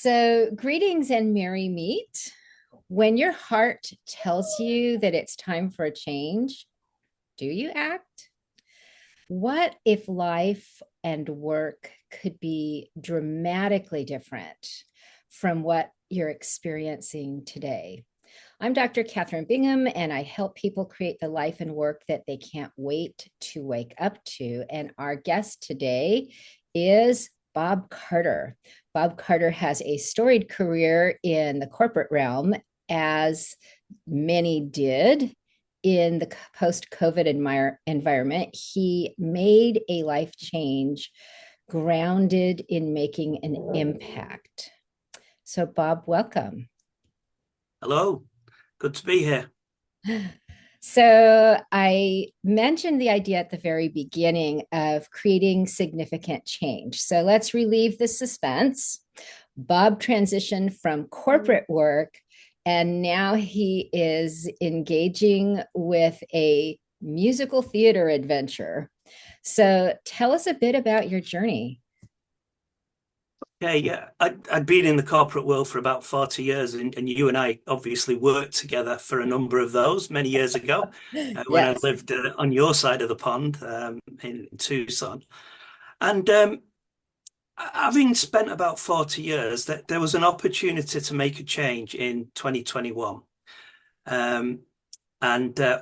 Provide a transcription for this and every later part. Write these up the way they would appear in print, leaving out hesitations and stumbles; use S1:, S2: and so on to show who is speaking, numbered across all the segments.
S1: So, greetings and merry meet. When your heart tells you that it's time for a change, do you act? What if life and work could be dramatically different from what you're experiencing today? I'm Dr. Kathryn Bingham, and I help people create the life and work that they can't wait to wake up to. And our guest today is Bob Carter. Bob Carter has a storied career in the corporate realm, as many did in the post-COVID environment. He made a life change grounded in making an impact. So, Bob, welcome.
S2: Hello, good to be here.
S1: So I mentioned the idea at the very beginning of creating significant change. So let's relieve the suspense. Bob transitioned from corporate work, and now he is engaging with a musical theater adventure. So tell us a bit about your journey.
S2: Yeah, I'd been in the corporate world for about 40 years, and you and I obviously worked together for a number of those many years ago when I
S1: Yes.
S2: lived on your side of the pond in Tucson. And having spent about 40 years, that there was an opportunity to make a change in 2021. And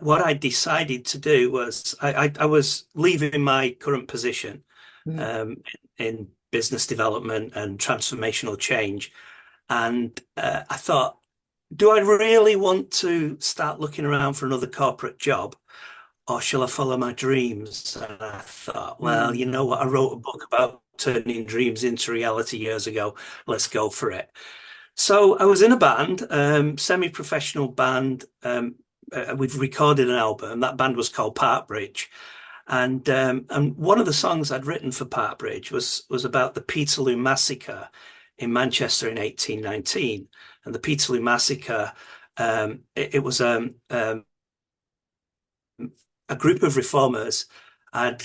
S2: what I decided to do was I was leaving my current position
S1: Mhm.
S2: in business development and transformational change. And I thought, do I really want to start looking around for another corporate job, or shall I follow my dreams? And I thought, well, you
S1: Mm.
S2: know what? I wrote a book about turning dreams into reality years ago. Let's go for it. So I was in a band, semi-professional band. We've recorded an album. That band was called Park Bridge. And one of the songs I'd written for Park Bridge was about the Peterloo massacre in Manchester in 1819. And the Peterloo massacre, it was a group of reformers had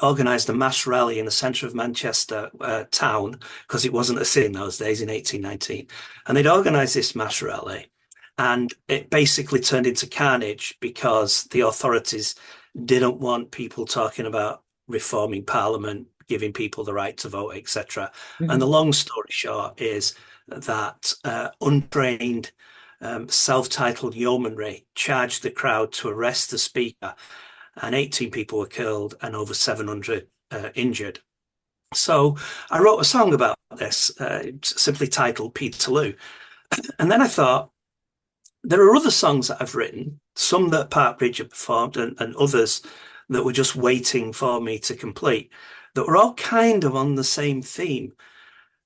S2: organised a mass rally in the centre of Manchester town, because it wasn't a city in those days in 1819. And they'd organised this mass rally, and it basically turned into carnage because the authorities didn't want people talking about reforming Parliament, giving people the right to vote, etc. And the
S1: Mhm.
S2: long story short is that untrained, self-titled yeomanry charged the crowd to arrest the speaker, and 18 people were killed and over 700 injured. So I wrote a song about this, simply titled Peterloo. And then I thought, there are other songs that I've written, some that Park Bridge have performed, and others that were just waiting for me to complete, that were all kind of on the same theme.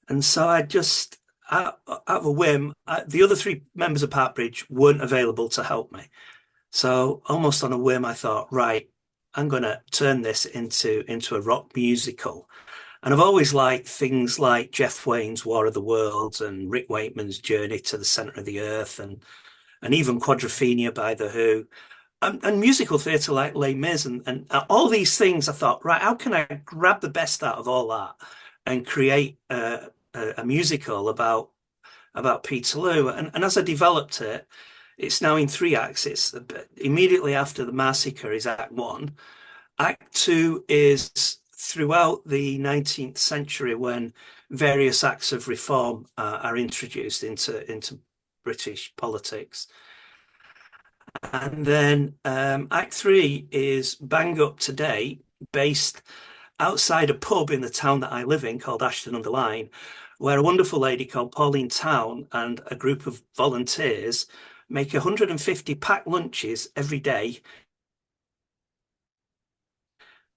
S2: And so I just, out of a whim, the other three members of Park Bridge weren't available to help me. So almost on a whim, I thought, right, I'm going to turn this into a rock musical. And I've always liked things like Jeff Wayne's War of the Worlds and Rick Wakeman's Journey to the Center of the Earth, and even Quadrophenia by The Who, and musical theatre like Les Mis, and all these things. I thought, right, how can I grab the best out of all that and create a musical about Peterloo? And as I developed it, it's now in three acts. It's immediately after the massacre is Act One. Act Two is throughout the 19th century, when various acts of reform are introduced into British politics. And then Act Three is bang up to date, based outside a pub in the town that I live in called Ashton-under-Lyne, where a wonderful lady called Pauline Town and a group of volunteers make 150 packed lunches every day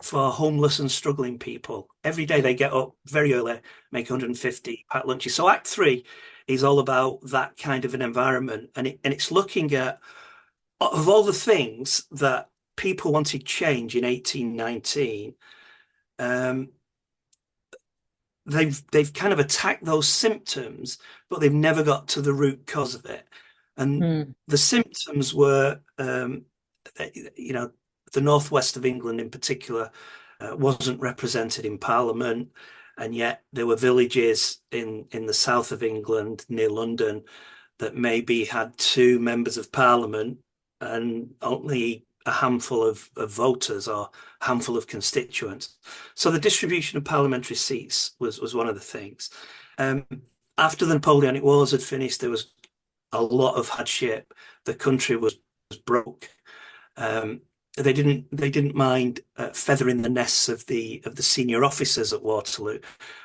S2: for homeless and struggling people. Every day they get up very early, make 150 packed lunches. So Act Three is all about that kind of an environment, and it's looking at, of all the things that people wanted change in 1819, um, they've kind of attacked those symptoms, but they've never got to the root cause of it. And
S1: Mm.
S2: the symptoms were, you know, the northwest of England in particular wasn't represented in Parliament. And yet there were villages in the south of England near London that maybe had two members of parliament and only a handful of voters or a handful of constituents. So the distribution of parliamentary seats was one of the things. Um, After the Napoleonic Wars had finished, there was a lot of hardship. The country was broke. Um, they didn't mind feathering the nests of the senior officers at Waterloo.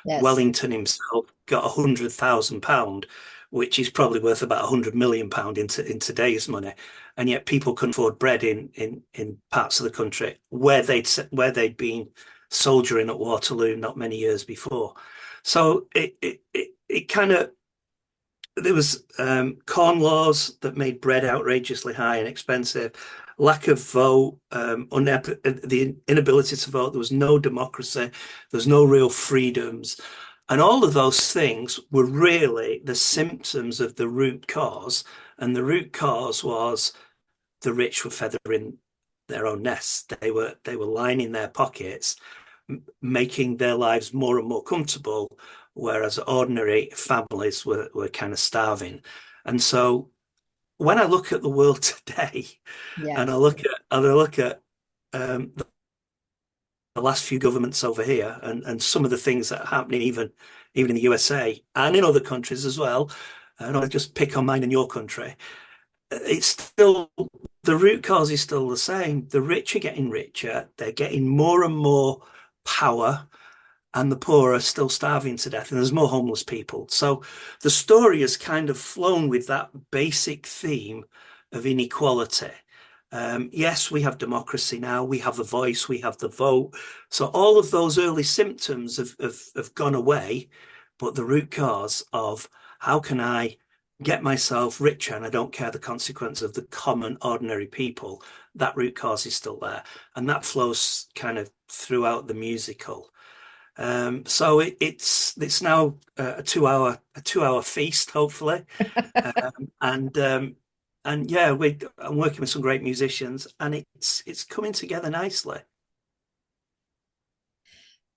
S1: Yes.
S2: Wellington himself got £100,000, which is probably worth about £100 million in today's money, and yet people couldn't afford bread in parts of the country where they'd been soldiering at Waterloo not many years before. So it kind of there was corn laws that made bread outrageously high and expensive, lack of vote, the inability to vote. There was no democracy. There was no real freedoms. And all of those things were really the symptoms of the root cause. And the root cause was the rich were feathering their own nests. They were lining their pockets, making their lives more and more comfortable, whereas ordinary families were kind of starving. And so when I look at the world today, and I
S1: Yes.
S2: look at the last few governments over here, and some of the things that are happening even in the USA and in other countries as well. And I just pick on mine in your country. It's still the root cause is still the same. The rich are getting richer. They're getting more and more power, and the poor are still starving to death, and there's more homeless people. So the story has kind of flown with that basic theme of inequality. Yes, we have democracy now, we have a voice, we have the vote. So all of those early symptoms have gone away, but the root cause of how can I get myself richer and I don't care the consequence of the common ordinary people, that root cause is still there. And that flows kind of throughout the musical. So it's now a 2 hour feast, hopefully, and yeah, I'm working with some great musicians, and it's coming together nicely.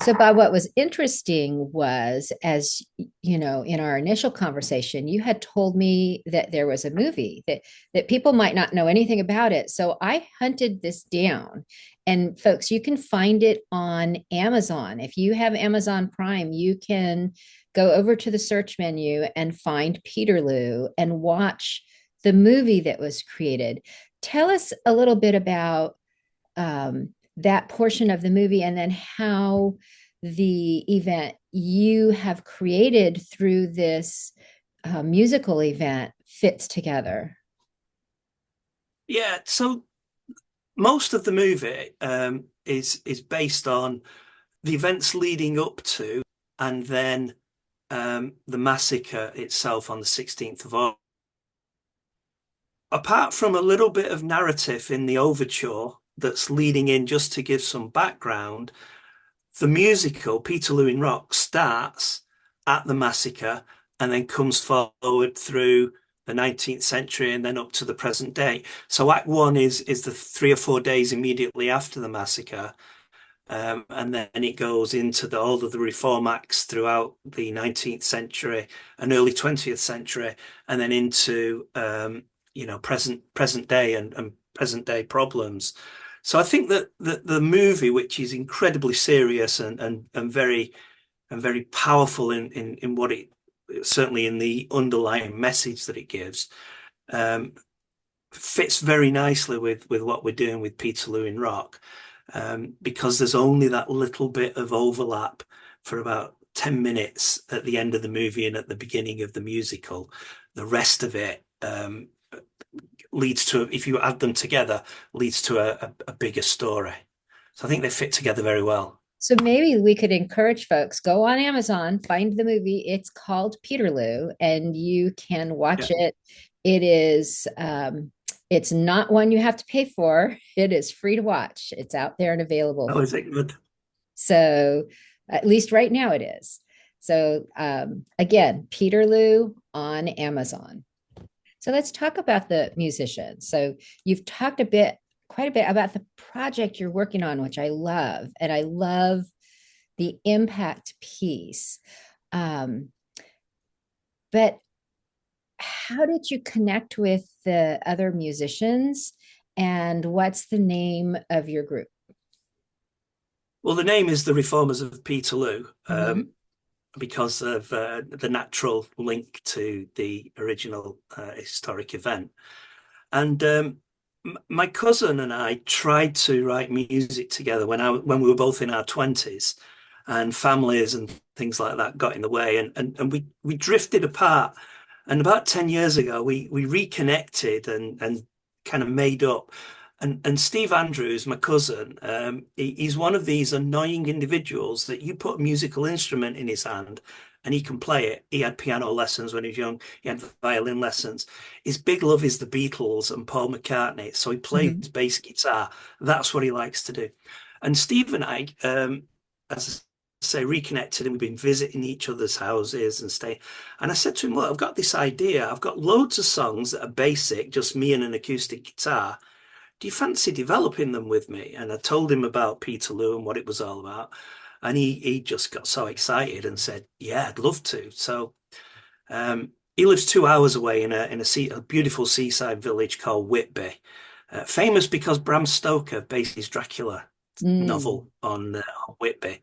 S1: So, Bob, what was interesting was, as you know, in our initial conversation, you had told me that there was a movie that people might not know anything about it. So I hunted this down, and folks, you can find it on Amazon. If you have Amazon Prime, you can go over to the search menu and find Peterloo and watch the movie that was created. Tell us a little bit about that portion of the movie and then how the event you have created through this musical event fits together.
S2: Yeah, so most of the movie is based on the events leading up to, and then the massacre itself on the 16th of August. Apart from a little bit of narrative in the overture that's leading in just to give some background, the musical Peterloo in Rock starts at the massacre and then comes forward through the 19th century and then up to the present day. So Act One is the 3 or 4 days immediately after the massacre. And then it goes into all of the reform acts throughout the 19th century and early 20th century, and then into present day and present day problems. So I think that the movie, which is incredibly serious and very powerful in what it certainly in the underlying message that it gives, um, fits very nicely with what we're doing with Peterloo in Rock, because there's only that little bit of overlap for about 10 minutes at the end of the movie and at the beginning of the musical. The rest of it leads to, if you add them together, leads to a bigger story. So I think they fit together very well.
S1: So maybe we could encourage folks go on Amazon, find the movie. It's called Peterloo, and you can watch
S2: Yeah.
S1: it. It is it's not one you have to pay for. It is free to watch. It's out there and available.
S2: Oh, is it good?
S1: So at least right now it is. So again, Peterloo on Amazon. So let's talk about the musicians. So you've talked quite a bit about the project you're working on, which I love. And I love the impact piece. Um, but how did you connect with the other musicians? And what's the name of your group?
S2: Well, the name is the Reformers of Peterloo,
S1: Mm-hmm.
S2: because of the natural link to the original historic event. And my cousin and I tried to write music together when we were both in our 20s, and families and things like that got in the way, and we drifted apart. And about 10 years ago, we reconnected and kind of made up. And Steve Andrews, my cousin, he's one of these annoying individuals that you put a musical instrument in his hand and he can play it. He had piano lessons when he was young. He had violin lessons. His big love is the Beatles and Paul McCartney. So he plays
S1: Mm-hmm.
S2: bass guitar. That's what he likes to do. And Steve and I, as I say, reconnected, and we've been visiting each other's houses and stay. And I said to him, "Look, I've got this idea. I've got loads of songs that are basic, just me and an acoustic guitar. Do you fancy developing them with me?" And I told him about Peterloo and what it was all about. And he just got so excited and said, "Yeah, I'd love to." So he lives 2 hours away in a beautiful seaside village called Whitby, famous because Bram Stoker based his Dracula
S1: Mm.
S2: novel on Whitby.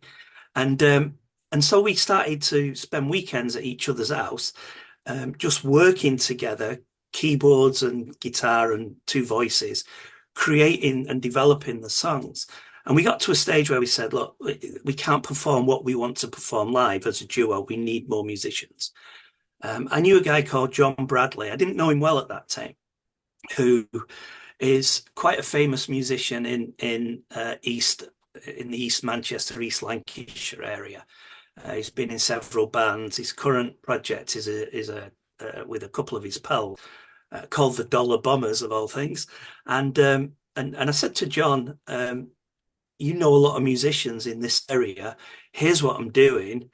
S2: And um, and so we started to spend weekends at each other's house, just working together, keyboards and guitar and two voices, creating and developing the songs. And we got to a stage where we said, "Look, we can't perform what we want to perform live as a duo. We need more musicians." I knew a guy called John Bradley. I didn't know him well at that time, who is quite a famous musician in the East Manchester, East Lancashire area. He's been in several bands. His current project is a with a couple of his pals, called the Dollar Bombers of all things. And I said to John, "You know a lot of musicians in this area. Here's what I'm doing.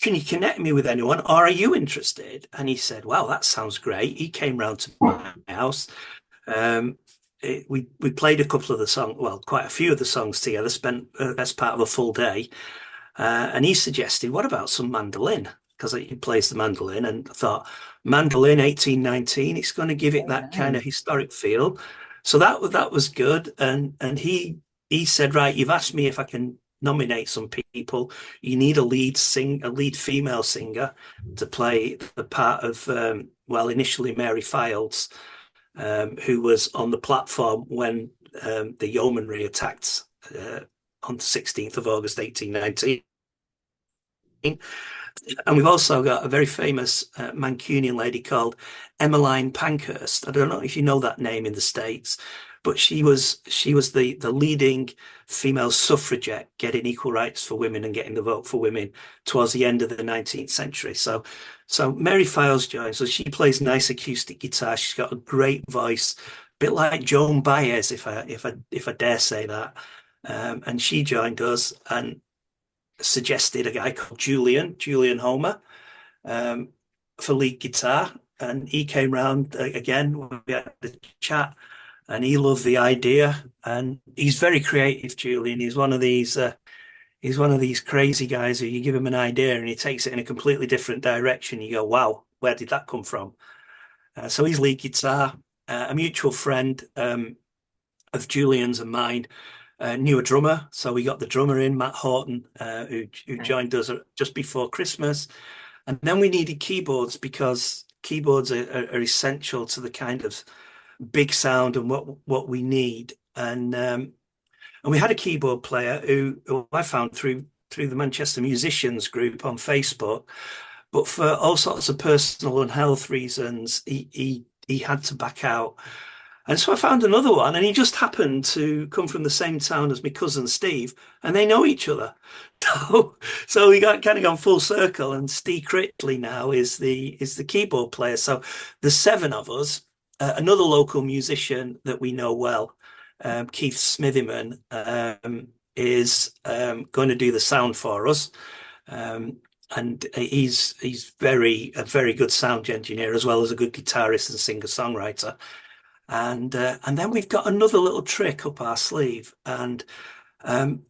S2: Can you connect me with anyone, or are you interested?" And he said, "Wow, that sounds great." He came round to my house. Um, we played a couple of the songs, well, quite a few of the songs together. Spent the best part of a full day, and he suggested, "What about some mandolin?" Because he plays the mandolin, and I thought, mandolin 1819, it's going to give it
S1: Oh,
S2: that kind of
S1: nice.
S2: historic feel. So that was good. And he said, "Right, you've asked me if I can nominate some people. You need a lead female singer to play the part of well, initially Mary Fields, who was on the platform when the yeomanry attacked on the 16th of August 1819. And we've also got a very famous Mancunian lady called Emmeline Pankhurst. I don't know if you know that name in the States, but she was the leading female suffragette, getting equal rights for women and getting the vote for women towards the end of the 19th century. So Mary Files joins. So she plays nice acoustic guitar. She's got a great voice, a bit like Joan Baez, if I dare say that. And she joined us and suggested a guy called Julian Homer, um, for lead guitar. And he came round again. We had the chat, and he loved the idea. And he's very creative, Julian. He's one of these crazy guys who you give him an idea and he takes it in a completely different direction. You go, "Wow, where did that come from?" So he's lead guitar. A mutual friend of Julian's and mine knew a drummer, so we got the drummer in, Matt Horton, who joined us just before Christmas. And then we needed keyboards because keyboards are essential to the kind of big sound and what we need. And we had a keyboard player who I found through the Manchester Musicians group on Facebook, but for all sorts of personal and health reasons, he had to back out. And so I found another one, and he just happened to come from the same town as my cousin Steve, and they know each other. So we got kind of gone full circle, and Steve Critley now is the keyboard player. So there's seven of us. Another local musician that we know well, Keith Smithyman, is going to do the sound for us. And he's a very good sound engineer as well as a good guitarist and singer-songwriter. And then we've got another little trick up our sleeve. And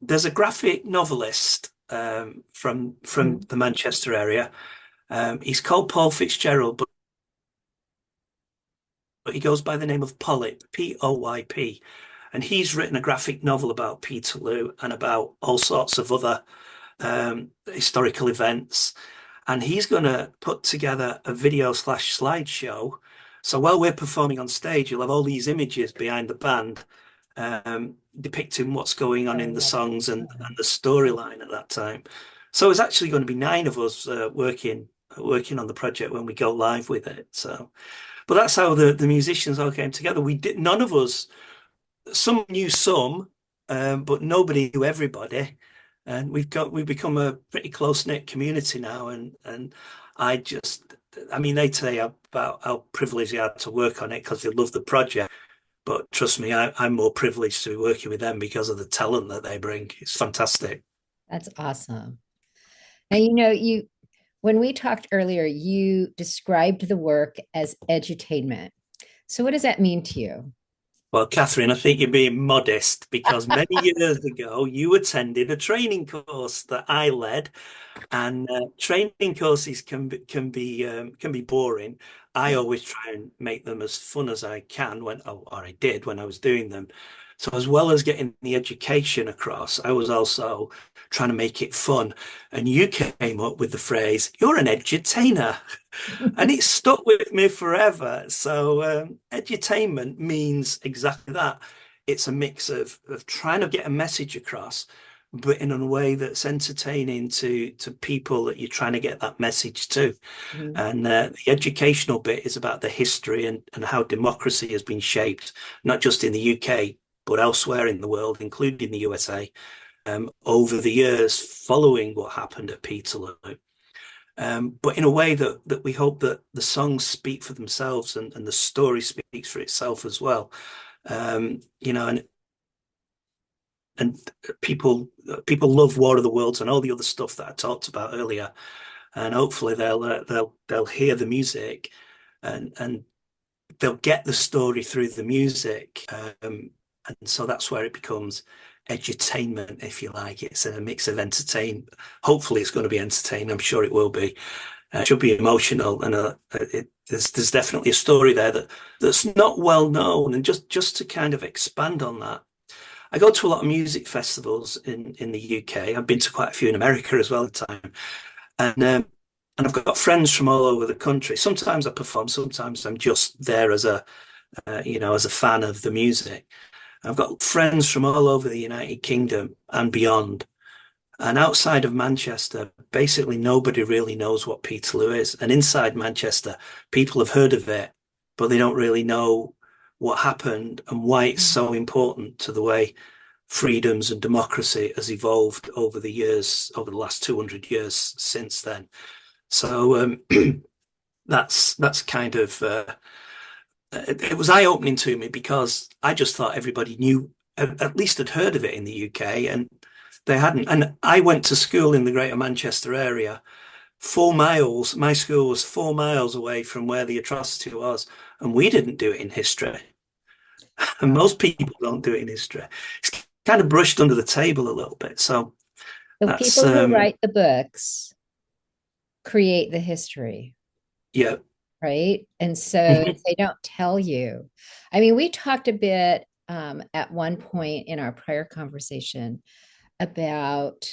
S2: there's a graphic novelist from the Manchester area. He's called Paul Fitzgerald, but he goes by the name of Polyp, Poyp. And he's written a graphic novel about Peterloo and about all sorts of other historical events. And he's going to put together a video slash slideshow. So while we're performing on stage, you'll have all these images behind the band depicting what's going on
S1: I
S2: in the
S1: love
S2: songs and the storyline at that time. So it's actually going to be 9 of us working on the project when we go live with it. So, but that's how the musicians all came together. We did none of us. Some knew some, but nobody knew everybody. And we've become a pretty close-knit community now. And I just, I mean, they say about how privileged they are to work on it because they love the project. But trust me, I'm more privileged to be working with them because of the talent that they bring. It's fantastic.
S1: That's awesome. Now, you know, when we talked earlier, you described the work as edutainment. So what does that mean to you?
S2: Well, Kathryn, I think you're being modest because many years ago you attended a training course that I led, and training courses can be boring. I always try and make them as fun as I can or I did when I was doing them. So as well as getting the education across, I was also trying to make it fun. And you came up with the phrase, "You're an edutainer." And it stuck with me forever. So edutainment means exactly that. It's a mix of trying to get a message across, but in a way that's entertaining to people that you're trying to get that message to.
S1: Mhm.
S2: And the educational bit is about the history and how democracy has been shaped, not just in the UK, but elsewhere in the world, including the USA, over the years following what happened at Peterloo. But in a way that we hope that the songs speak for themselves and the story speaks for itself as well. You know, and people love War of the Worlds and all the other stuff that I talked about earlier, and hopefully they'll hear the music and they'll get the story through the music, and so that's where it becomes edutainment, if you like. It's a mix of entertain. Hopefully, it's going to be entertaining. I'm sure it will be. It should be emotional, and there's definitely a story there that's not well known. And just to kind of expand on that, I go to a lot of music festivals in the UK. I've been to quite a few in America as well at the time, and I've got friends from all over the country. Sometimes I perform, sometimes I'm just there as as a fan of the music. I've got friends from all over the United Kingdom and beyond. And outside of Manchester, basically nobody really knows what Peterloo is. And inside Manchester, people have heard of it, but they don't really know what happened and why it's so important to the way freedoms and democracy has evolved over the years, over the last 200 years since then. So that's kind of it was eye-opening to me because I just thought everybody knew, at least had heard of it in the UK, and they hadn't. And I went to school in the Greater Manchester area, 4 miles. My school was 4 miles away from where the atrocity was, and we didn't do it in history. And most people don't do it in history. It's kind of brushed under the table a little bit. So
S1: The
S2: that's
S1: people who write the books create the history,
S2: yeah.
S1: right? And so if they don't tell you, I mean, we talked a bit at one point in our prior conversation about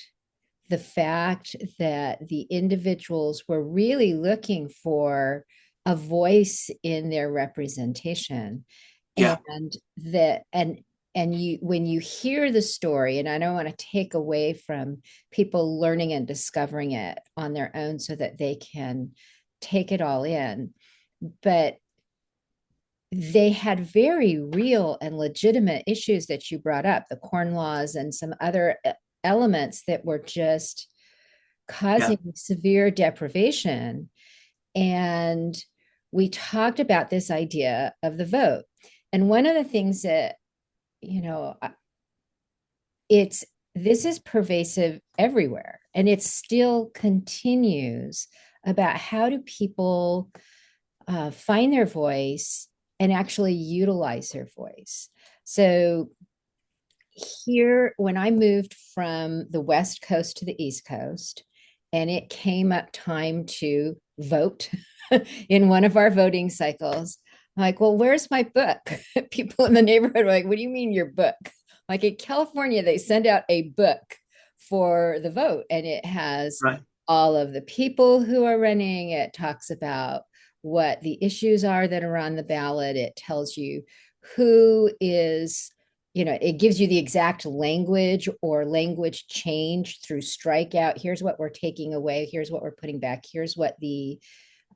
S1: the fact that the individuals were really looking for a voice in their representation,
S2: Yeah,
S1: and that and you, when you hear the story, and I don't want to take away from people learning and discovering it on their own so that they can take it all in, but they had very real and legitimate issues that you brought up, the corn laws and some other elements that were just
S2: yeah,
S1: causing severe deprivation. And we talked about this idea of the vote. And one of the things that, you know, it's this is pervasive everywhere, and it still continues about how do people find their voice and actually utilize their voice. So here, when I moved from the West Coast to the East Coast, and it came up time to vote in one of our voting cycles, I'm like, well, where's my book? People in the neighborhood were like, what do you mean your book? Like in California, they send out a book for the vote, and it has
S2: Right.
S1: all of the people who are running. It talks about what the issues are that are on the ballot. It tells you who is, it gives you the exact language or language change through strikeout. Here's what we're taking away. Here's what we're putting back. Here's what the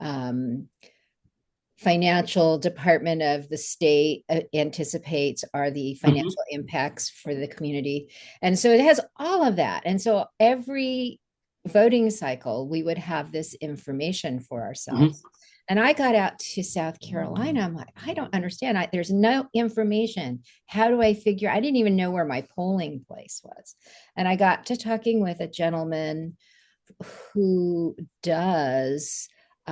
S1: um, financial department of the state anticipates are the
S2: Mhm.
S1: financial impacts for the community. And so it has all of that. And so every voting cycle, we would have this information for
S2: Mhm.
S1: ourselves. And I got out to South Carolina. I'm like, I don't understand. There's no information. How do I figure? I didn't even know where my polling place was. And I got to talking with a gentleman who does,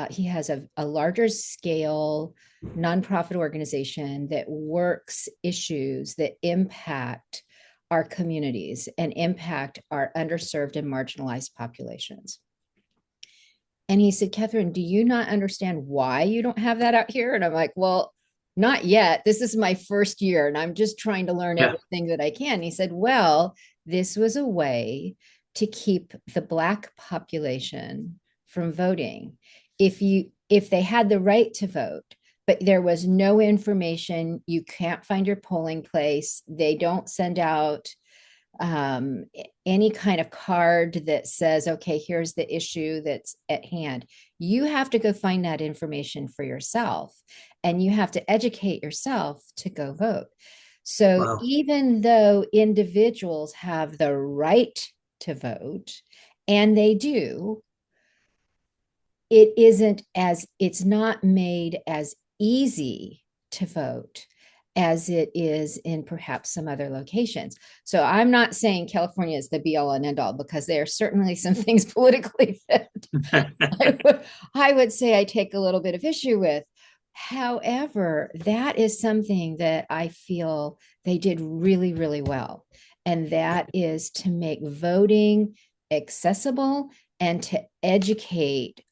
S1: he has a larger scale nonprofit organization that works issues that impact our communities and impact our underserved and marginalized populations. And he said, Kathryn, do you not understand why you don't have that out here? And I'm like, well, not yet. This is my first year and I'm just trying to learn
S2: Yeah.
S1: everything that I can. And he said, well, this was a way to keep the Black population from voting. If they had the right to vote, but there was no information, you can't find your polling place, they don't send out um, any kind of card that says, okay, here's the issue that's at hand. You have to go find that information for yourself and you have to educate yourself to go vote. So
S2: Wow.
S1: even though individuals have the right to vote, and they do, it's not made as easy to vote as it is in perhaps some other locations. So I'm not saying California is the be all and end all, because there are certainly some things politically that I would say I take a little bit of issue with. However, that is something that I feel they did really, really well. And that is to make voting accessible and to educate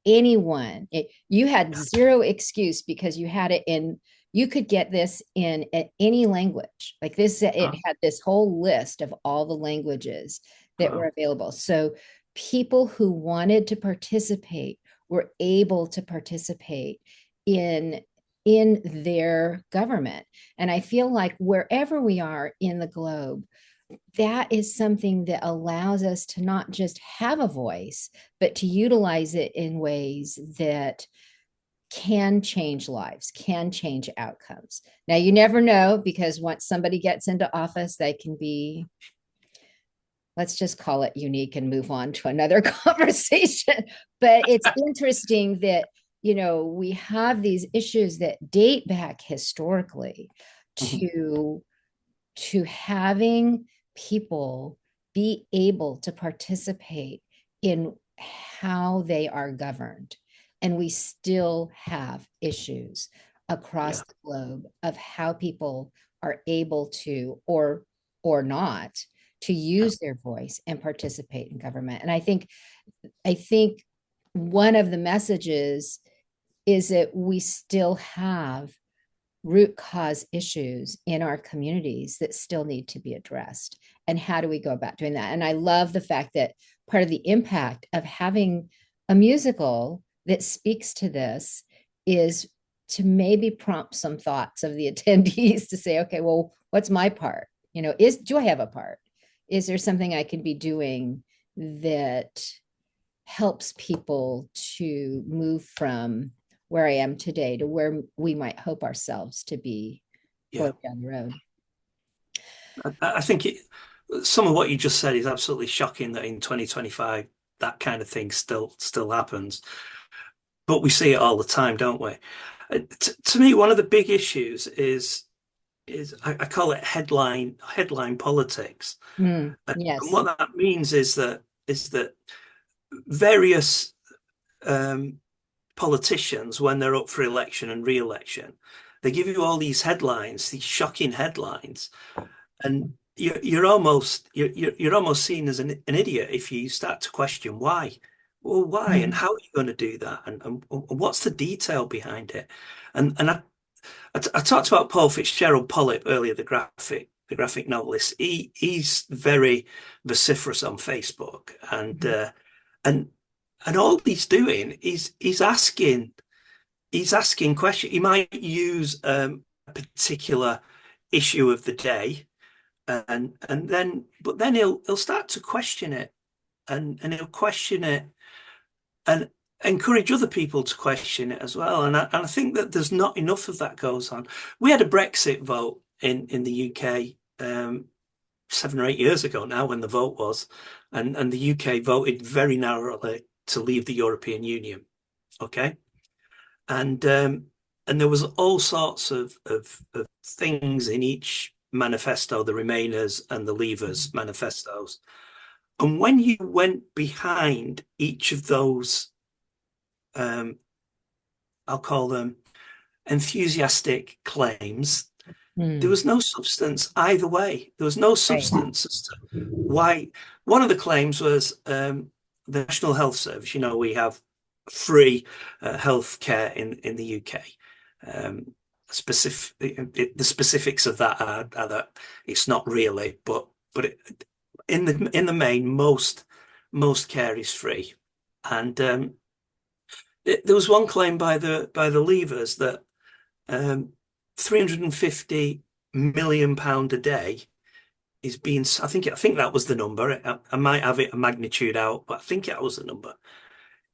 S1: anyone. You had zero excuse because you had it in, you could get this in any language. Like this, it
S2: Oh,
S1: had this whole list of all the languages that were
S2: wow.
S1: available. So people who wanted to participate were able to participate in their government. And I feel like wherever we are in the globe, that is something that allows us to not just have a voice, but to utilize it in ways that can change lives, can change outcomes. Now, you never know, because once somebody gets into office, they can be, let's just call it unique and move on to another conversation. But it's interesting that, we have these issues that date back historically
S2: Mhm.
S1: to having people be able to participate in how they are governed. And we still have issues across
S2: Yeah.
S1: the globe of how people are able to or not to
S2: Yeah.
S1: use their voice and participate in government. And I think one of the messages is that we still have root cause issues in our communities that still need to be addressed. And how do we go about doing that? And I love the fact that part of the impact of having a musical that speaks to this is to maybe prompt some thoughts of the attendees to say, okay, well, what's my part? Do I have a part? Is there something I can be doing that helps people to move from where I am today to where we might hope ourselves to be
S2: Yeah.
S1: further down the road?
S2: I think some of what you just said is absolutely shocking that in 2025 that kind of thing still happens. But we see it all the time, don't we? To me, one of the big issues is I call it headline politics. And
S1: Yes.
S2: what that means is that various um, politicians, when they're up for election and re-election, they give you all these headlines, these shocking headlines, and you're almost seen as an idiot if you start to question why. Well, why and
S1: Mm.
S2: how are you going to do that, and what's the detail behind it? And I talked about Paul Fitzgerald Pollitt earlier, the graphic novelist. He's very vociferous on Facebook, and and all he's doing is he's asking questions. He might use a particular issue of the day, and then but then he'll start to question it, and he'll question it and encourage other people to question it as well. And I think that there's not enough of that goes on. We had a Brexit vote in the UK 7 or 8 years ago now, when the vote was, and the UK voted very narrowly to leave the European Union. Okay, and there was all sorts of things in each manifesto, the Remainers and the Leavers manifestos. And when you went behind each of those, um, I'll call them enthusiastic claims, there
S1: Mm.
S2: was no substance either way. There was no
S1: Right.
S2: substance as to why. One of the claims was the National Health Service. We have free health care in the UK. Um, the specifics of that are that it's not really, but in the main, most care is free. And there was one claim by the Leavers that 350 million pound a day is being. I think that was the number. I might have it a magnitude out, but I think that was the number.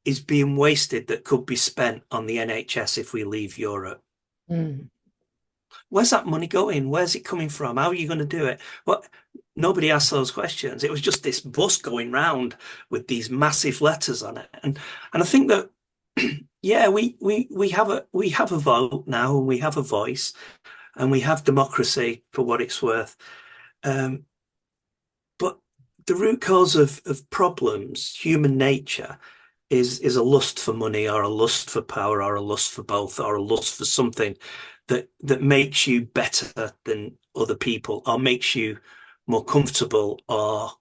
S2: Is being wasted that could be spent on the NHS if we leave Europe.
S1: Mm.
S2: Where's that money going? Where's it coming from? How are you going to do it? Well, nobody asked those questions. It was just this bus going round with these massive letters on it, and I think that yeah, we have a vote now, and we have a voice, and we have democracy for what it's worth. Um, but the root cause of problems, human nature, is a lust for money, or a lust for power, or a lust for both, or a lust for something that makes you better than other people, or makes you more comfortable, or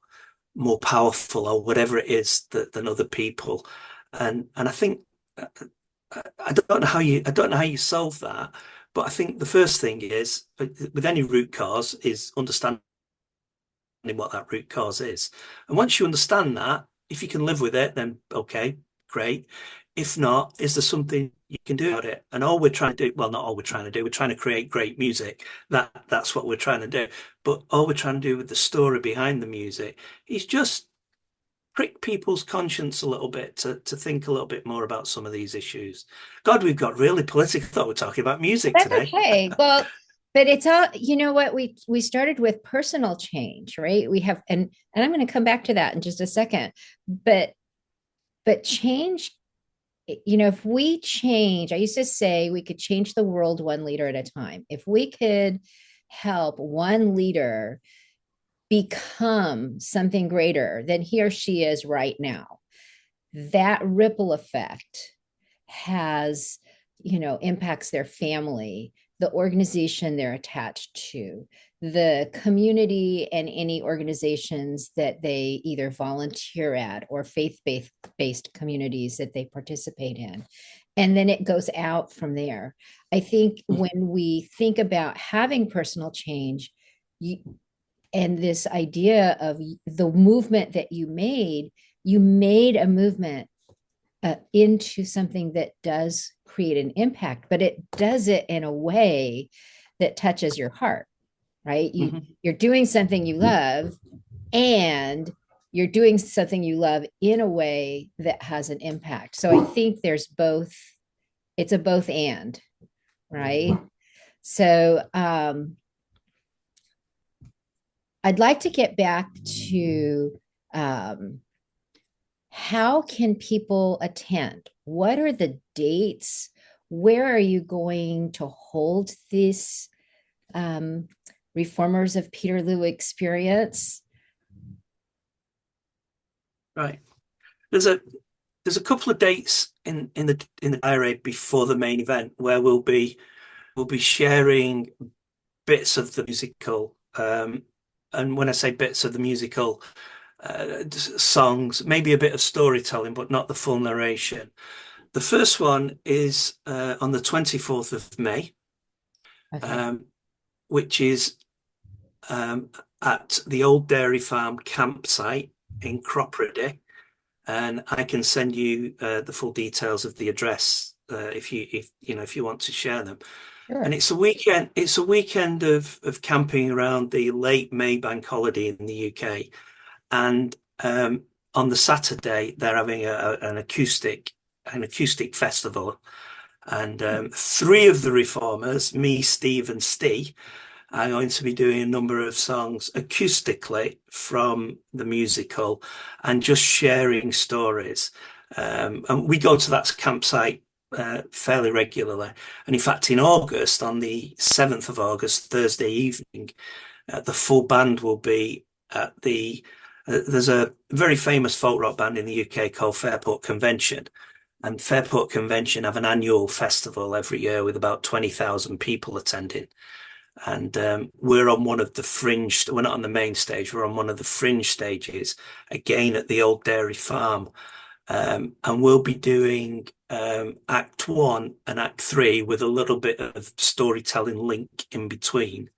S2: more powerful, or whatever it is than other people. And I think I don't know how you solve that, but I think the first thing is, with any root cause, is understanding what that root cause is. And once you understand that, if you can live with it, then okay, great. If not, is there something you can do about it? And all we're trying to do, well, not all we're trying to do, we're trying to create great music. That's what we're trying to do. But all we're trying to do with the story behind the music is just prick people's conscience a little bit to think a little bit more about some of these issues. God, we've got really political. I thought we're talking about music
S1: That's
S2: today.
S1: okay. Well, but it's all, you know what, we started with personal change, right? We have, and I'm going to come back to that in just a second. But change, if we change, I used to say we could change the world one leader at a time. If we could help one leader become something greater than he or she is right now, that ripple effect has, impacts their family, the organization they're attached to, the community, and any organizations that they either volunteer at, or faith-based communities that they participate in. And then it goes out from there. I think when we think about having personal change, you, and this idea of the movement that you made a movement into something that does create an impact, but it does it in a way that touches your heart, right? You're doing something you love, and you're doing something you love in a way that has an impact. So I think there's both, it's a both and, right? So I'd like to get back to how can people attend? What are the dates? Where are you going to hold this Reformers of Peterloo experience?
S2: Right. There's a couple of dates in the diary before the main event where we'll be sharing bits of the musical. and when I say bits of the musical, songs, maybe a bit of storytelling, but not the full narration. The first one is on the 24th of May,
S1: Okay.
S2: um, which is um, at the Old Dairy Farm campsite in Cropredy, and I can send you the full details of the address if you want to share them. And
S1: Sure.
S2: it's a weekend. It's a weekend of camping around the late May bank holiday in the UK, and on the Saturday they're having an acoustic festival, and three of the reformers, me, Steve, and Steve, are going to be doing a number of songs acoustically from the musical and just sharing stories. And we go to that campsite fairly regularly. And in fact, in August, on the 7th of August, Thursday evening, the full band will be at there's a very famous folk rock band in the UK called Fairport Convention. And Fairport Convention have an annual festival every year with about 20,000 people attending. And we're on one of the fringe, we're not on the main stage, we're on one of the fringe stages, again at the Old Dairy Farm. And we'll be doing Act One and Act Three with a little bit of storytelling link in between,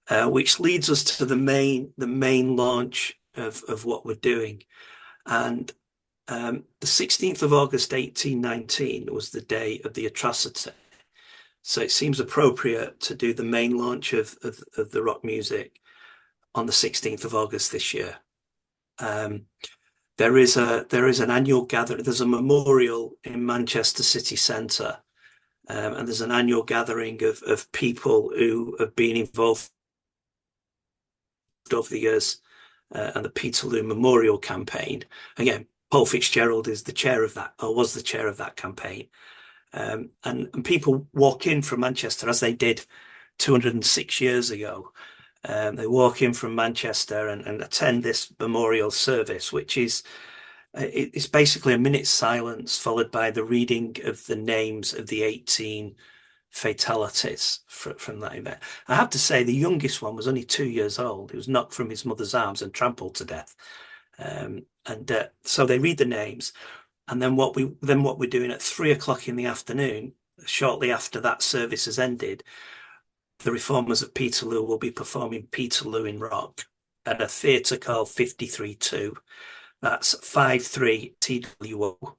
S2: which leads us to the main launch of what we're doing. And the 16th of August, 1819 was the day of the atrocity. So it seems appropriate to do the main launch of the rock music on the 16th of August this year. There is an annual gathering. There's a memorial in Manchester city centre, and there's an annual gathering of people who have been involved over the years, and the Peterloo Memorial Campaign. Again, Paul Fitzgerald is the chair of that, or was the chair of that campaign. And people walk in from Manchester, as they did 206 years ago. They walk in from Manchester and attend this memorial service, which is it's basically a minute's silence followed by the reading of the names of the 18 fatalities from that event. I have to say, the youngest one was only 2 years old. He was knocked from his mother's arms and trampled to death. And so they read the names. And then what we're doing at 3 o'clock in the afternoon, shortly after that service has ended, the Reformers of Peterloo will be performing Peterloo in rock at a theatre called 53-2. That's 53 TWO,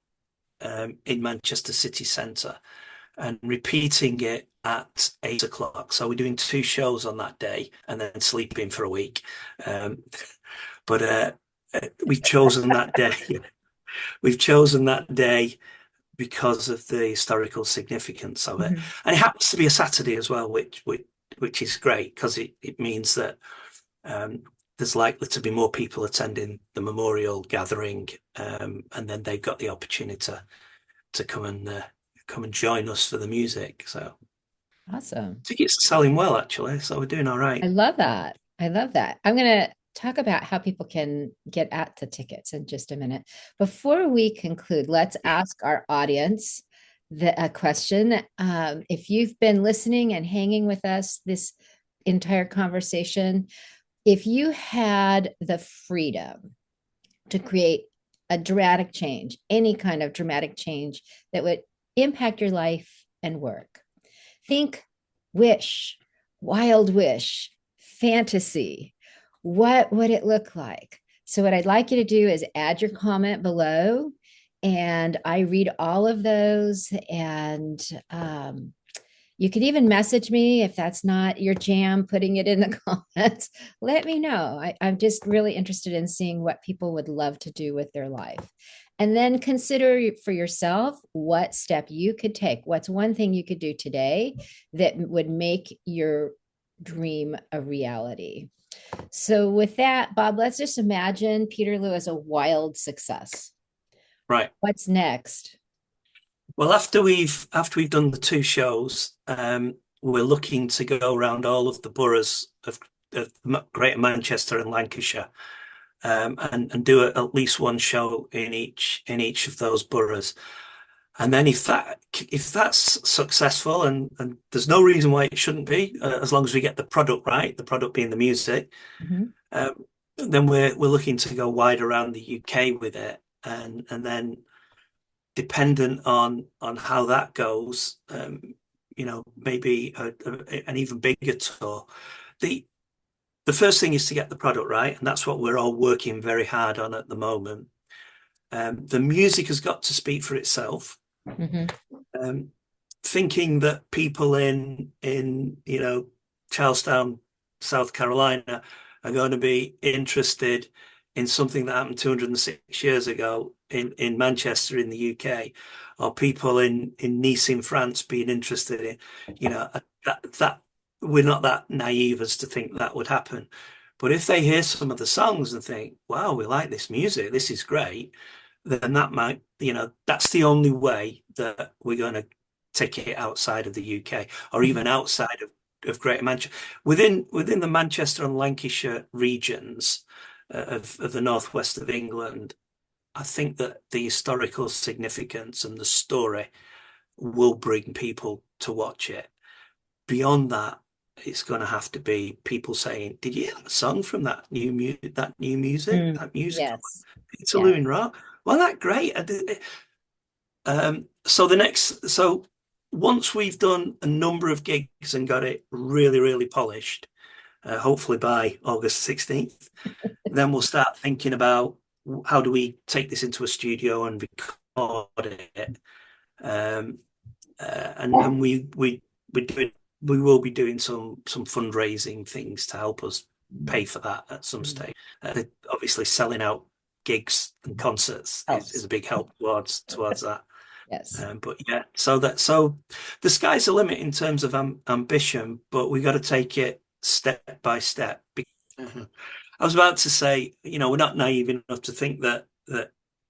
S2: in Manchester city centre, and repeating it at 8 o'clock. So we're doing two shows on that day and then sleeping for a week. But we've chosen that day. We've chosen that day because of the historical significance of it.
S1: Mhm.
S2: And it happens to be a Saturday as well, which is great because it means that there's likely to be more people attending the memorial gathering, and then they've got the opportunity to come and join us for the music. So
S1: Awesome.
S2: tickets are selling well, actually, so we're doing all
S1: I
S2: right.
S1: love that. I love that. I'm going to talk about how people can get at the tickets in just a minute. Before we conclude, let's ask our audience a question. If you've been listening and hanging with us this entire conversation, if you had the freedom to create a dramatic change, any kind of dramatic change that would impact your life and work, think wish, wild wish, fantasy. What would it look like? So, what I'd like you to do is add your comment below, and I read all of those. And you could even message me if that's not your jam, putting it in the comments. Let me know. I'm just really interested in seeing what people would love to do with their life. And then consider for yourself what step you could take. What's one thing you could do today that would make your dream a reality? So, with that, Bob, let's just imagine Peterloo as a wild success.
S2: Right.
S1: What's next?
S2: Well, after we've done the two shows, we're looking to go around all of the boroughs of Greater Manchester and Lancashire, and do at least one show in each of those boroughs. And then if that's successful, and there's no reason why it shouldn't be, as long as we get the product right, the product being the music,
S1: Mhm.
S2: then we're looking to go wide around the UK with it, and then dependent on how that goes, maybe an even bigger tour. The the first thing is to get the product right, and that's what we're all working very hard on at the moment. The music has got to speak for itself.
S1: Mhm.
S2: Um, Thinking that people in Charlestown, South Carolina, are going to be interested in something that happened 206 years ago in Manchester in the UK, or people in Nice in France being interested in, that we're not that naive as to think that would happen. But if they hear some of the songs and think, wow, we like this music, this is great, then that might, that's the only way that we're going to take it outside of the UK, or
S1: Mhm.
S2: even outside of Greater Manchester. Within the Manchester and Lancashire regions of the northwest of England, I think that the historical significance and the story will bring people to watch it. Beyond that, it's going to have to be people saying, "Did you hear that song from that new music,
S1: Mm.
S2: that musical
S1: Yes.
S2: Peterloo
S1: Yes.
S2: in Rock? Well, that great." So once we've done a number of gigs and got it really, really polished, hopefully by August 16th, then we'll start thinking about how do we take this into a studio and record it. Um, and we do we will be doing some fundraising things to help us pay for that at some
S1: Mhm.
S2: stage. Obviously, selling out gigs and concerts is
S1: Helps.
S2: a big help towards that.
S1: Yes.
S2: But yeah, so the sky's the limit in terms of ambition, but we got to take it step by step. Mhm. I was about to say, we're not naive enough to think that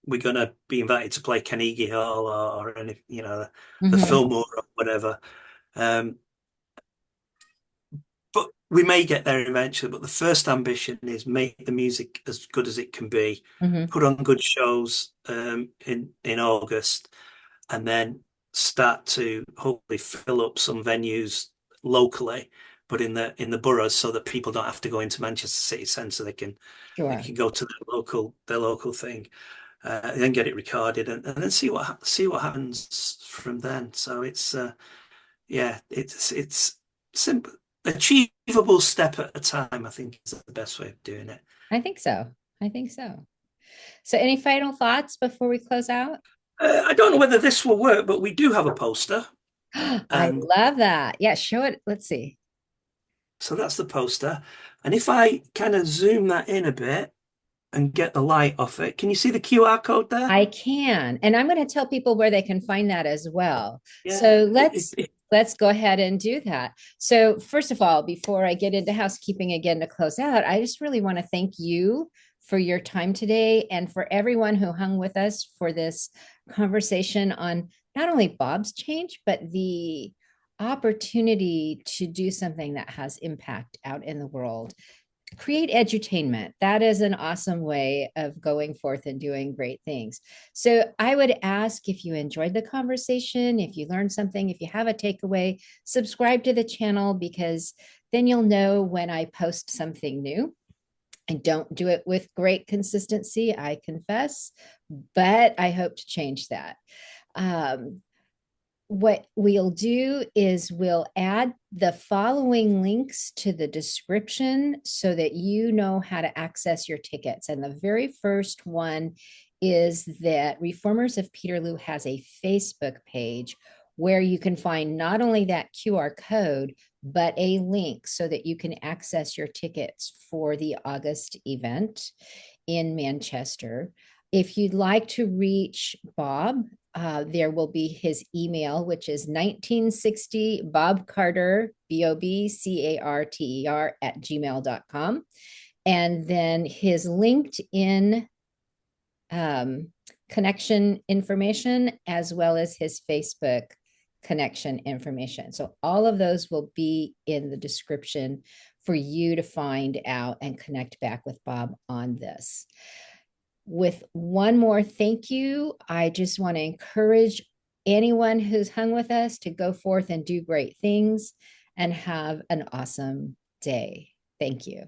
S2: we're going to be invited to play Carnegie Hall or any, the
S1: Mhm.
S2: Fillmore or whatever. Um, but we may get there eventually. But the first ambition is make the music as good as it can be,
S1: Mhm.
S2: put on good shows in August, and then start to hopefully fill up some venues locally, but in the boroughs, so that people don't have to go into Manchester city centre. They
S1: Sure.
S2: can go to their local thing, and then get it recorded, and then see what happens from then. So it's simple, achievable step at a time. I think is the best way of doing it.
S1: I think so. I think so. So, any final thoughts before we close out?
S2: I don't know whether this will work, but we do have a poster,
S1: I
S2: and
S1: love that. Yeah, show it. Let's see.
S2: so that's the poster. And if I kind of zoom that in a bit and get the light off it, can you see the QR code there?
S1: I can. And I'm going to tell people where they can find that as well.
S2: Yeah.
S1: So let's go ahead and do that. So first of all, before I get into housekeeping again to close out, I just really want to thank you for your time today and for everyone who hung with us for this conversation on not only Bob's change, but the opportunity to do something that has impact out in the world. Create edutainment. That is an awesome way of going forth and doing great things. So I would ask, if you enjoyed the conversation, if you learned something, if you have a takeaway, subscribe to the channel, because then you'll know when I post something new. I don't do it with great consistency, I confess, but I hope to change that. Um, what we'll do is we'll add the following links to the description so that you know how to access your tickets. And the very first one is that Reformers of Peterloo has a Facebook page where you can find not only that QR code, but a link so that you can access your tickets for the August event in Manchester. If you'd like to reach Bob, there will be his email, which is 1960 Bob Carter, BOBCARTER at gmail.com. And then his LinkedIn connection information, as well as his Facebook connection information. So all of those will be in the description for you to find out and connect back with Bob on this. With one more thank you, I just want to encourage anyone who's hung with us to go forth and do great things and have an awesome day. Thank you.